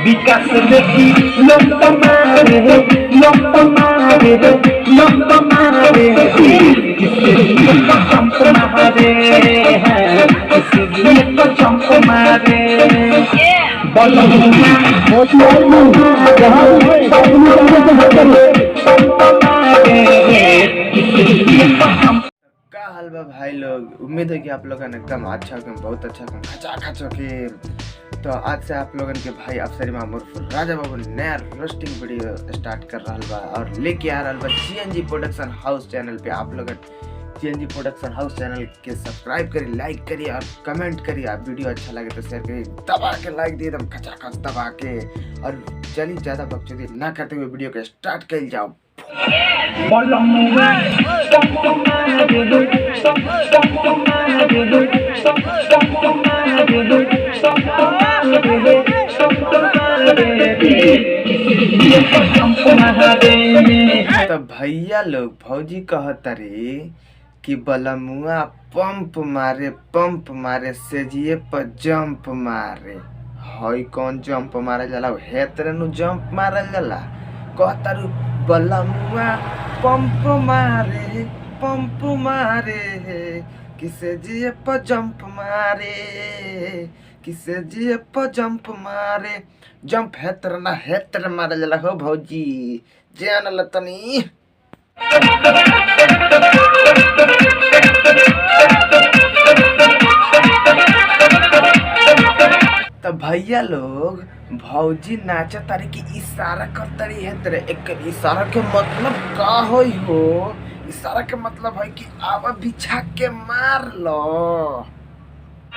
विकास देखी लोग मारे चंप मारे हैं इसलिए तो चंप मारे का हाल बा भाई लोग। उम्मीद है कि आप लोगन एकदम अच्छा होके बहुत अच्छा होके खचा खच होके। तो आज से आप लोगन के भाई अफसरी मामूर राजा बाबू नया रोस्टिंग वीडियो स्टार्ट कर रहा बा और लेके आ रहा बा जीएनजी प्रोडक्शन हाउस चैनल पे। आप लोगन जीएनजी प्रोडक्शन हाउस चैनल के सब्सक्राइब करिए, लाइक करिए और कमेंट करिए। आप वीडियो अच्छा लगे तो शेयर करिए, दबा के लाइक दिए एकदम खचा खच दबा के। और चलिए ज़्यादा बकचोदी ना करते हुए वीडियो को स्टार्ट कर जाओ। तो भैया लोग भौजी कहतरी कि बलमुआ पंप मारे सेजिए पर जंप मारे। हई कौन जंप मारे जाला? हेतरे नु जंप मारल जाला। कहतरू बलमुआ पंप मारे किसे जिए पर जंप मारे, किसे जिए पर जंप मारे। जंप हेतर ना हेतर मारे जाला हो भौजी, जान लतनी। तो भैया लोग भौजी नाचा तारी की इशारा कर तारी है तेरे। एक इशारा के मतलब का होई हो? इशारा के मतलब है कि आवा बिछा के मार लो।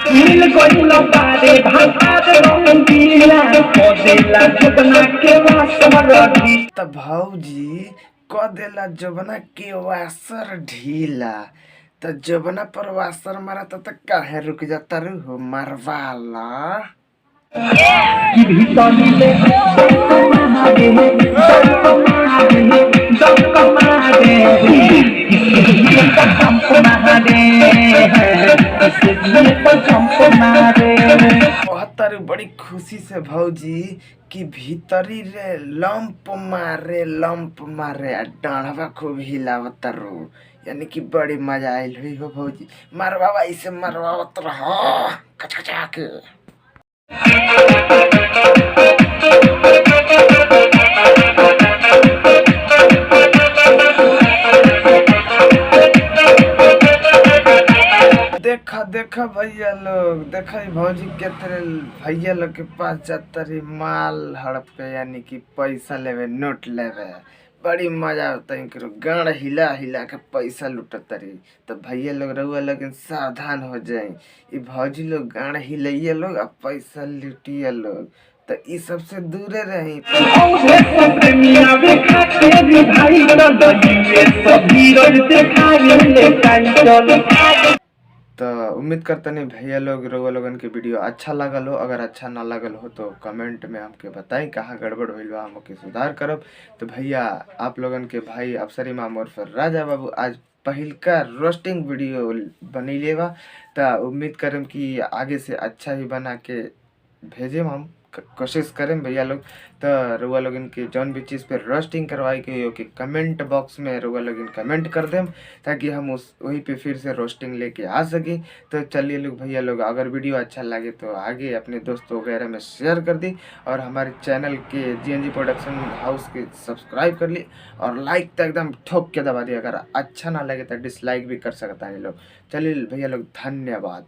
मिल गइल बारे भाषा रंगीला कोदेला जुबना के वासर ढी। तो भौजी क देला जुबना के वासर ढीला। तो जुबना पर वासर मारा तो काहे रुक जाता रू हो? मारवाला की भीतरी ले कहतारू बड़ी खुशी से भौजी कि भीतरी रे लंप मारे आ डाढ़वा खूब हिलावतारू। यानी कि बड़ी मजा आयल हुई हो भौजी। मारवावा इसे मारवावत रहो कचकचा के। देखा भैया लोग, देखा भौजी के तेरे भैया लोग के पास जाता रही माल हड़पे, यानी कि पैसा लेवे, नोट लेवे। बड़ी मजा आता है। गाड़ हिला हिला के पैसा लुटता रही। तो भैया लोग रहुआ लोग सावधान हो जाए। ये भौजी लोग गाड़ हिलैया लोग और पैसा लुटिया लोग। तो ई सबसे दूरे रही। तो उम्मीद करते नहीं भैया लोग रउआ लोगन के वीडियो अच्छा लगल हो। अगर अच्छा ना लगल हो तो कमेंट में हमके बताई कहाँ गड़बड़ होइल बा, हम ओके सुधार करब। तो भैया आप लोगन के भाई अफसरी मामूर फिर राजा बाबू आज पहिलका रोस्टिंग वीडियो बनैले बा। तो उम्मीद करम कि आगे से अच्छा ही बना के भेजेम। हम कोशिश करें भैया लोग। तो रउआ लोगन के जौन भी चीज़ पे रोस्टिंग करवाई के हो कि कमेंट बॉक्स में रउआ लोगन कमेंट कर देम, ताकि हम उस वहीं पे फिर से रोस्टिंग लेके आ सकें। तो चलिए लोग भैया लोग, अगर वीडियो अच्छा लगे तो आगे अपने दोस्तों वगैरह में शेयर कर दी और हमारे चैनल के जीएनजी प्रोडक्शन हाउस के सब्सक्राइब कर ली और लाइक तो एकदम ठोक के दबा दी। अगर अच्छा ना लगे तो डिसलाइक भी कर सकता है लोग। चलिए भैया लोग, धन्यवाद।